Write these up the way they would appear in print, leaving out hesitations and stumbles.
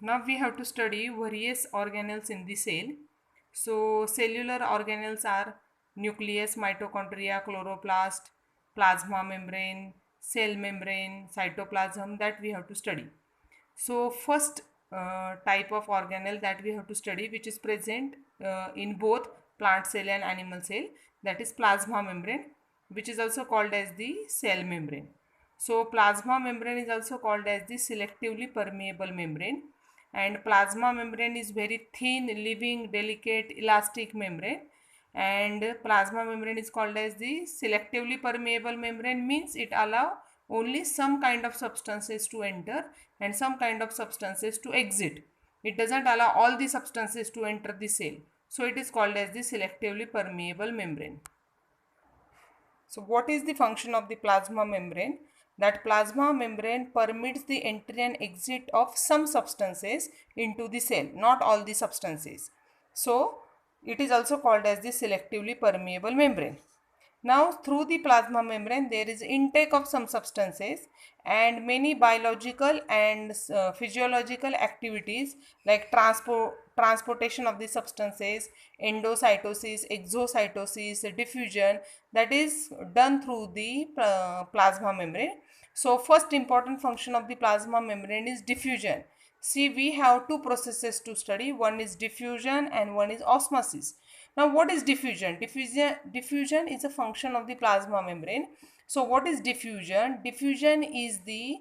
Now we have to study various organelles in the cell. So cellular organelles are nucleus, mitochondria, chloroplast, plasma membrane, cell membrane, cytoplasm that we have to study. So first type of organelle that we have to study, which is present in both plant cell and animal cell, that is plasma membrane, which is also called as the cell membrane. So plasma membrane is also called as the selectively permeable membrane, and plasma membrane is very thin, living, delicate, elastic membrane, and plasma membrane is called as the selectively permeable membrane, means it allow only some kind of substances to enter and some kind of substances to exit. It doesn't allow all the substances to enter the cell, so it is called as the selectively permeable membrane. So what is the function of the plasma membrane? That plasma membrane permits the entry and exit of some substances into the cell, not all the substances. So it is also called as the selectively permeable membrane. Now through the plasma membrane there is intake of some substances, and many biological and physiological activities like transportation of the substances, endocytosis, exocytosis, diffusion, that is done through the plasma membrane. So first important function of the plasma membrane is diffusion. See, we have two processes to study. One is diffusion and one is osmosis. Now what is diffusion? Diffusion is a function of the plasma membrane. So what is diffusion? Diffusion is the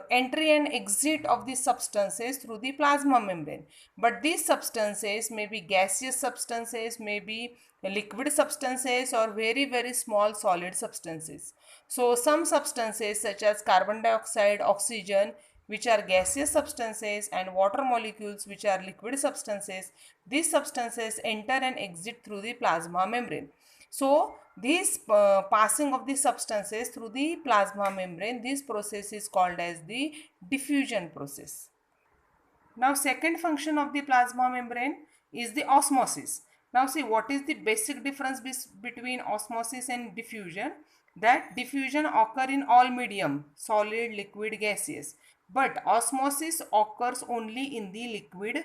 entry and exit of the substances through the plasma membrane. But these substances may be gaseous substances, may be liquid substances, or very small solid substances. So some substances such as carbon dioxide, oxygen, which are gaseous substances, and water molecules, which are liquid substances, these substances enter and exit through the plasma membrane. So this passing of the substances through the plasma membrane, this process is called as the diffusion process. Now second function of the plasma membrane is the osmosis. Now see, what is the basic difference between osmosis and diffusion? That diffusion occur in all medium, solid, liquid, gaseous, but osmosis occurs only in the liquid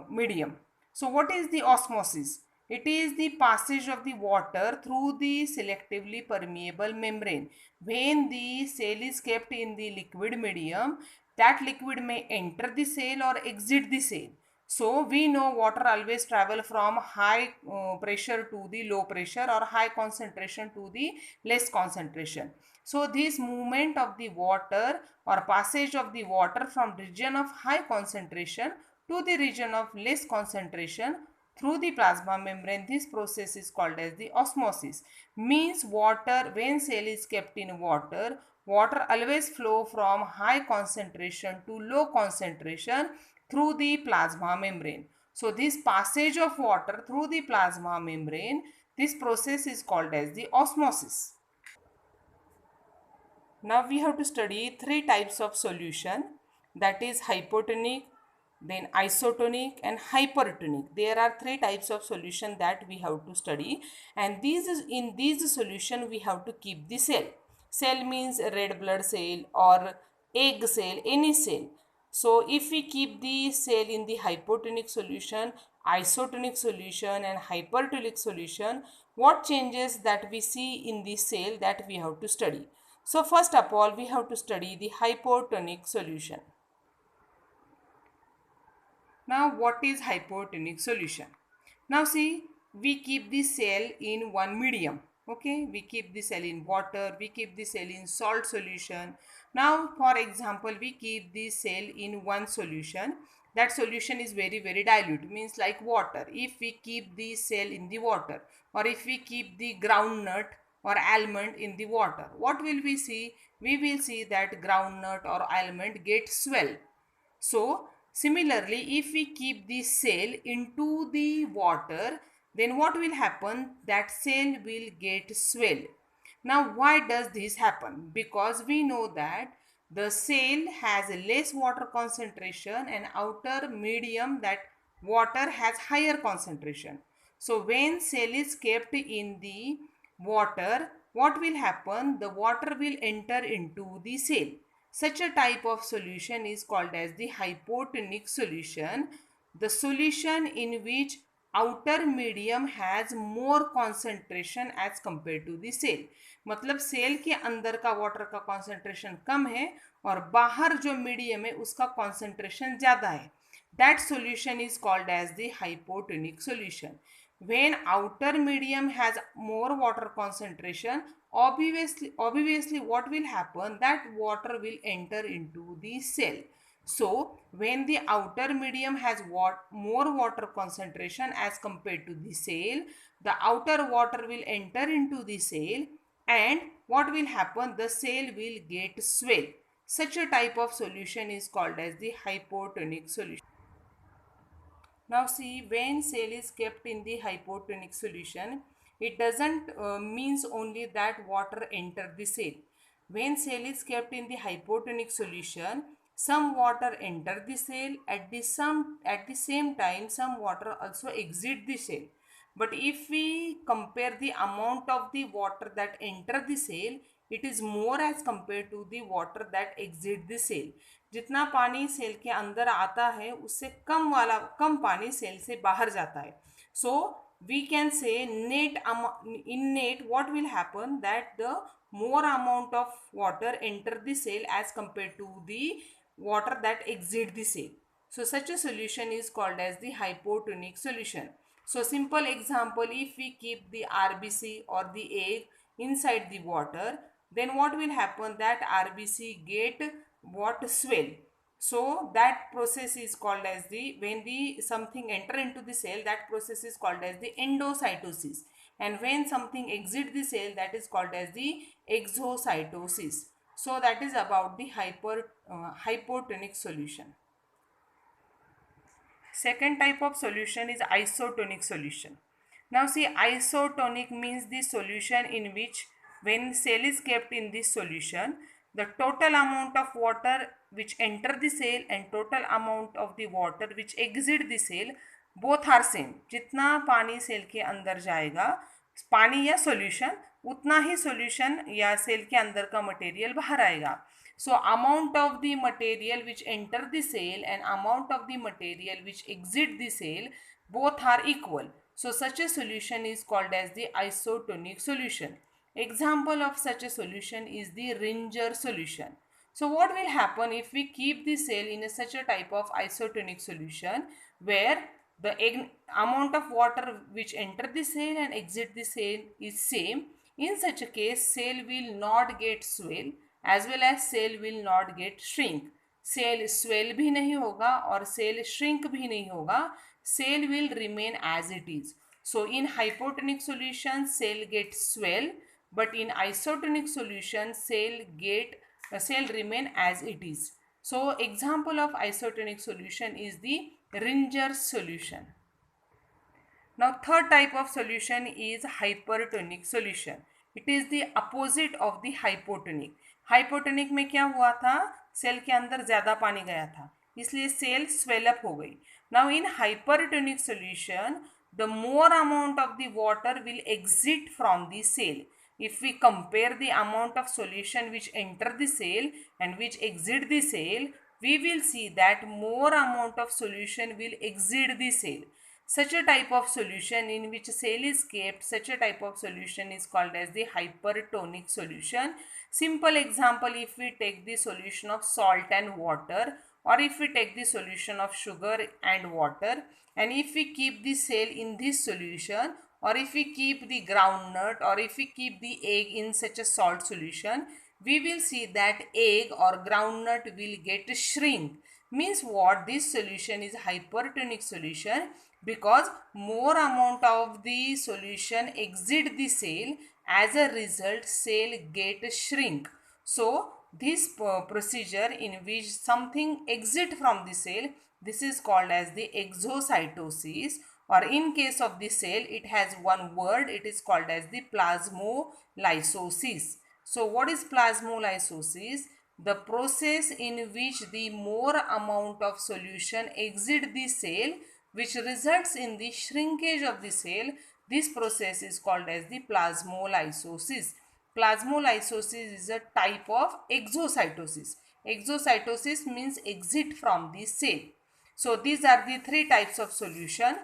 medium. So what is the osmosis? It is the passage of the water through the selectively permeable membrane. When the cell is kept in the liquid medium, that liquid may enter the cell or exit the cell. So we know water always travel from high pressure to the low pressure, or high concentration to the less concentration. So this movement of the water or passage of the water from region of high concentration to the region of less concentration through the plasma membrane, this process is called as the osmosis. Means water, when cell is kept in water, water always flow from high concentration to low concentration through the plasma membrane. So this passage of water through the plasma membrane, this process is called as the osmosis. Now we have to study three types of solution, that is hypotonic, then isotonic and hypertonic. There are three types of solution that we have to study, and in these solution we have to keep the cell. Cell means red blood cell or egg cell, any cell. So if we keep the cell in the hypotonic solution, isotonic solution and hypertonic solution, what changes that we see in the cell, that we have to study. So first of all, we have to study the hypotonic solution. Now what is hypotonic solution? Now see, we keep the cell in one medium. Okay, we keep the cell in water, we keep the cell in salt solution. Now for example, we keep the cell in one solution. That solution is very dilute, means like water. If we keep the cell in the water, or if we keep the groundnut or almond in the water, what will we see? We will see that groundnut or almond get swell. So similarly, if we keep the cell into the water, then what will happen? That cell will get swell. Now why does this happen? Because we know that the cell has a less water concentration, and outer medium, that water has higher concentration. So when cell is kept in the water, what will happen? The water will enter into the cell. Such a type of solution is called as the hypotonic solution, the solution in which outer medium has more concentration as compared to the cell. मतलब cell के अंदर का water का concentration कम है और बाहर जो medium है उसका कॉन्सेंट्रेशन ज़्यादा है. That solution is called as the hypotonic solution. When outer medium has more water concentration, obviously what will happen, that water will enter into the cell. So when the outer medium has more water concentration as compared to the cell, the outer water will enter into the cell, and what will happen, the cell will get swell. Such a type of solution is called as the hypotonic solution. Now see, when cell is kept in the hypotonic solution, it doesn't means only that water enter the cell. When cell is kept in the hypotonic solution, some water enter the cell, at the same time some water also exit the cell. But if we compare the amount of the water that enter the cell, it is more as compared to the water that exit the cell. जितना पानी cell के अंदर आता है उससे कम पानी cell से बाहर जाता है. सो we can say in net what will happen, that the more amount of water enter the cell as compared to the water that exit the cell. So such a solution is called as the hypotonic solution. So simple example, if we keep the RBC or the egg inside the water, then what will happen, that RBC get what, swell. So that process is called as the, when the something enter into the cell, that process is called as the endocytosis, and when something exit the cell, that is called as the exocytosis. So that is about the hypotonic solution. Second type of solution is isotonic solution. Now see, isotonic means the solution in which when cell is kept in this solution, the total amount of water which enter the cell and total amount of the water which exit the cell both are same. जितना पानी cell के अंदर जाएगा, पानी या solution, उतना ही solution या cell के अंदर का मटेरियल बाहर आएगा. So amount of the material which enter the cell and amount of the material which exit the cell both are equal. So such a solution is called as the isotonic solution. Example of such a solution is the Ringer solution. So what will happen if we keep the cell in such a type of isotonic solution where the amount of water which enter the cell and exit the cell is same? In such a case, cell will not get swell as well as cell will not get shrink. Cell swell भी नहीं होगा और cell shrink भी नहीं होगा. Cell will remain as it is. So in hypotonic solution, cell gets swell, but in isotonic solution, cell remain as it is. So example of isotonic solution is the Ringer solution. Now third type of solution is hypertonic solution. It is the opposite of the hypotonic. Hypotonic में क्या हुआ था, cell के अंदर ज़्यादा पानी गया था, इसलिए सेल स्वेलअप हो गई. Now in hypertonic solution the more amount of the water will exit from the cell. If we compare the amount of solution which enter the cell and which exit the cell, we will see that more amount of solution will exit the cell. Such a type of solution in which cell is kept, such a type of solution is called as the hypertonic solution. Simple example, if we take the solution of salt and water, or if we take the solution of sugar and water, and if we keep the cell in this solution, or if we keep the groundnut, or if we keep the egg in such a salt solution, we will see that egg or groundnut will get shrink. Means what, this solution is hypertonic solution because more amount of the solution exit the cell, as a result cell get shrink. So this procedure in which something exit from the cell, this is called as the exocytosis, or in case of the cell it has one word, it is called as the plasmolysis. So what is plasmolysis? The process in which the more amount of solution exit the cell, which results in the shrinkage of the cell. This process is called as the plasmolysis. Plasmolysis is a type of exocytosis. Exocytosis means exit from the cell. So these are the three types of solution.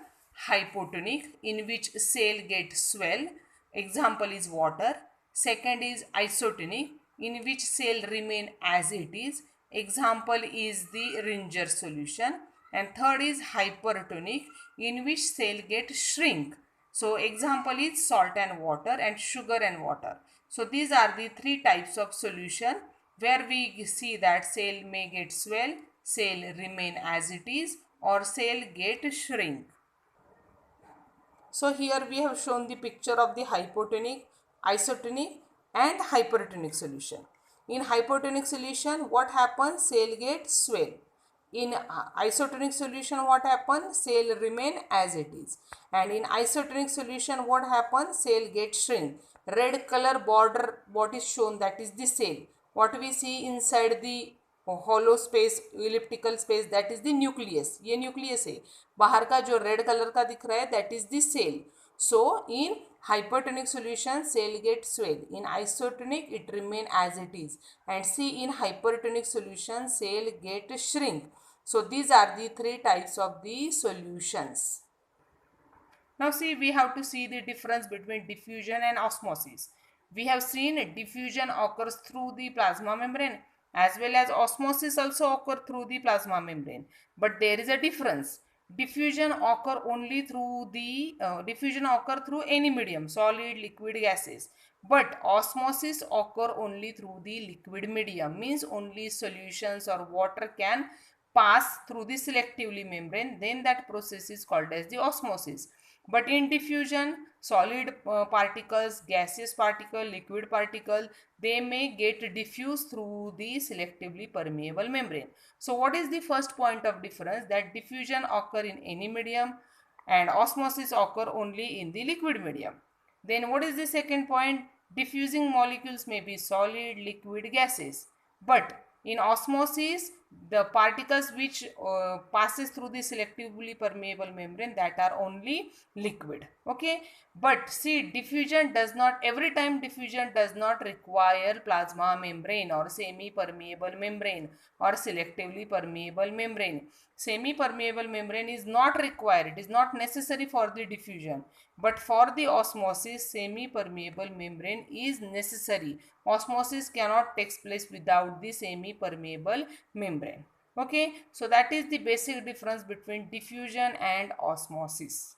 Hypotonic, in which cell get swell. Example is water. Second is isotonic, in which cell remain as it is. Example is the Ringer solution. And third is hypertonic, in which cell get shrink. So example is salt and water and sugar and water. So these are the three types of solution where we see that cell may get swell, cell remain as it is, or cell get shrink. So here we have shown the picture of the hypotonic, isotonic and hypertonic solution. In hypotonic solution, what happens? Cell get swell. In isotonic solution, what happens? Cell remain as it is. And in isotonic solution, what happens? Cell get shrink. Red color border, what is shown, that is the cell. What we see inside the hollow space, elliptical space, that is the nucleus. ये nucleus है. बाहर का जो red color का दिख रहा है, that is the cell. So in hypertonic solution, cell get swell. In isotonic, it remain as it is. And see, in hypertonic solution, cell get shrink. So these are the three types of the solutions. Now see, we have to see the difference between diffusion and osmosis. We have seen diffusion occurs through the plasma membrane, as well as osmosis also occur through the plasma membrane. But there is a difference. Diffusion occur only through the diffusion occur through any medium, solid, liquid, gases. But osmosis occur only through the liquid medium, means only solutions or water can pass through the selectively membrane. Then that process is called as the osmosis. But in diffusion, solid particles, gaseous particle, liquid particle, they may get diffused through the selectively permeable membrane. So what is the first point of difference? That diffusion occur in any medium and osmosis occur only in the liquid medium. Then what is the second point? Diffusing molecules may be solid, liquid, gases. But in osmosis, the particles which passes through the selectively permeable membrane, that are only liquid. Okay, but see, diffusion does not, every time diffusion does not require plasma membrane or semi permeable membrane or selectively permeable membrane. Semi permeable membrane is not required, it is not necessary for the diffusion. But for the osmosis, semi permeable membrane is necessary. Osmosis cannot take place without the semi permeable membrane. Okay, so that is the basic difference between diffusion and osmosis.